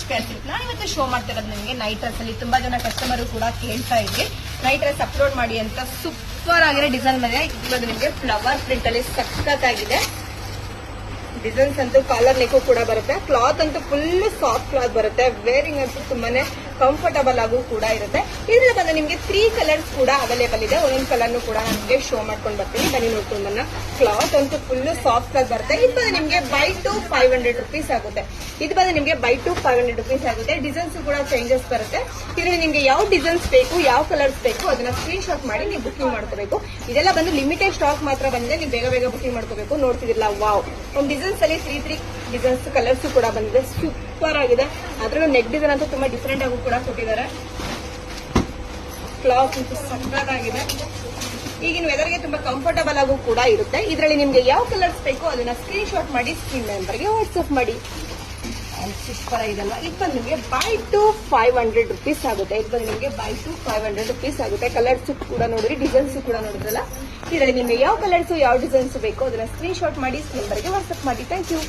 Peer silk. ನಾನು ಇವತ್ತು show ಮಾಡ್ತಿರೋದು ನಿಮಗೆ ನೈಟ್ ಡ್ರೆಸ್ ಅಲ್ಲಿ. ತುಂಬಾ ಜನ ಕಸ್ಟಮರ್ ಕೂಡ ಕೇಳ್ತಾ ಇದ್ರಿ ನೈಟ್ ಡ್ರೆಸ್ ಅಪ್ಲೋಡ್ ಮಾಡಿ ಅಂತ. ಸೂಪರ್ ಆಗಿರೋ ಡಿಸೈನ್ ಮೇಲೆ ಇವಾಗ ನಿಮಗೆ ಫ್ಲವರ್ ಪ್ರಿಂಟ್ ಅಲ್ಲಿ ಸಖತ್ತಾಗಿದೆ. ಡಿಸೈನ್ಸ್ ಅಂತೂ ಕಾಲರ್ ನೆಕ್ ಕೂಡ ಬರುತ್ತೆ. ಕ್ಲಾತ್ ಅಂತೂ ಫುಲ್ ಸಾಫ್ಟ್ ಕ್ಲಾತ್ ಬರುತ್ತೆ. ವೇರಿಂಗ್ ಅಂತೂ ತುಂಬಾನೇ ಕಂಫರ್ಟಬಲ್ ಆಗೂ ಕೂಡ ಇರುತ್ತೆ. ಇದ್ರಲ್ಲಿ ಬಂದು ನಿಮಗೆ 3 ಕಲರ್ಸ್ ಕೂಡ ಅವೈಲೇಬಲ್ ಇದೆ. ಒಂದೊಂದು ಕಲರ್ ಕೂಡ ನಿಮಗೆ ಶೋ ಮಾಡ್ಕೊಂಡು ಬರ್ತೀನಿ, ಬನ್ನಿ ನೋಡ್ಕೊಂಡು ಬನ್ನ. ಕ್ಲಾತ್ ಅಂತೂ ಫುಲ್ ಸಾಫ್ಟ್ ಕ್ಲಾತ್ ಬರುತ್ತೆ. ಇದು ಬಂದು ನಿಮಗೆ ಬೈ ಟು 500 rupees ಆಗುತ್ತೆ. ಇದು ಬಂದು ನಿಮಗೆ ಬೈ ಟು 500 rupees ಆಗುತ್ತೆ. ಡಿಸೈನ್ಸ್ ಕೂಡ ಚೇಂಜಸ್ ಬರುತ್ತೆ. ಇದರಲ್ಲಿ ನಿಮಗೆ ಯಾವ ಡಿಸೈನ್ಸ್ ಬೇಕು, ಯಾವ ಕಲರ್ಸ್ ಬೇಕು ಅದನ್ನ ಸ್ಕ್ರೀನ್ ಶಾಟ್ ಮಾಡಿ ನೀವು ಬುಕಿಂಗ್ ಮಾಡ್ಕೋಬೇಕು. ಇದೆಲ್ಲ ಬಂದು ಲಿಮಿಟೆಡ್ ಸ್ಟಾಕ್ ಮಾತ್ರ ಬಂದಿದೆ, ನೀವು ಬೇಗ ಬೇಗ ಬುಕಿಂಗ್ ಮಾಡ್ಕೋಬೇಕು. ನೋಡ್ತಿದಿಲ್ಲ, ವಾವ್, ಒಂದು ಡಿಸೈನ್ಸ್ ಅಲ್ಲಿ 3 ಡಿಸೈನ್ಸ್ ಕಲರ್ಸ್ ಕೂಡ ಬಂದಿದೆ. ಸೂಪರ್ ಆಗಿದೆ. ಅದ್ರಲ್ಲೂ ನೆಕ್ ಡಿಸೈನ್ ಅಂತ ತುಂಬಾ ಡಿಫ್ರೆಂಟ್ ಆಗೂ ಕೂಡ ಕೊಟ್ಟಿದ್ದಾರೆ. ಕ್ಲಾತ್ ಅಂತೂ ಸಕ್ಕತ್ತಾಗಿದೆ. ಈಗಿನ ವೆದರ್ಗೆ ತುಂಬಾ ಕಂಫರ್ಟಬಲ್ ಆಗೂ ಕೂಡ ಇರುತ್ತೆ. ಇದರಲ್ಲಿ ನಿಮ್ಗೆ ಯಾವ ಕಲರ್ಸ್ ಬೇಕು ಅದನ್ನ ಸ್ಕ್ರೀನ್ ಶಾಟ್ ಮಾಡಿ ಸ್ಕ್ರೀನ್ ನಂಬರ್ಗೆ ವಾಟ್ಸ್ಆಪ್ ಮಾಡಿ. ಸೂಪರ್ ಆಗಿದೆಲ್ಲ. ಇದು ಬಂದು ನಿಮಗೆ ಬೈ ಟು 500 rupees ಆಗುತ್ತೆ. ಇದು ಬಂದು ನಿಮಗೆ ಬೈ ಟು 500 rupees ಆಗುತ್ತೆ. ಕಲರ್ಸ್ ಕೂಡ ನೋಡಿರಿ, ಡಿಸೈನ್ಸ್ ಕೂಡ ನೋಡಿದ್ರಲ್ಲ. ಇದರಲ್ಲಿ ನಿಮಗೆ ಯಾವ ಕಲರ್ಸ್ ಯಾವ ಡಿಸೈನ್ಸ್ ಬೇಕು ಅದನ್ನ ಸ್ಕ್ರೀನ್ ಶಾಟ್ ಮಾಡಿ ನಂಬರ್ಗೆ ವಾಟ್ಸ್ಆಪ್ ಮಾಡಿ. Thank you.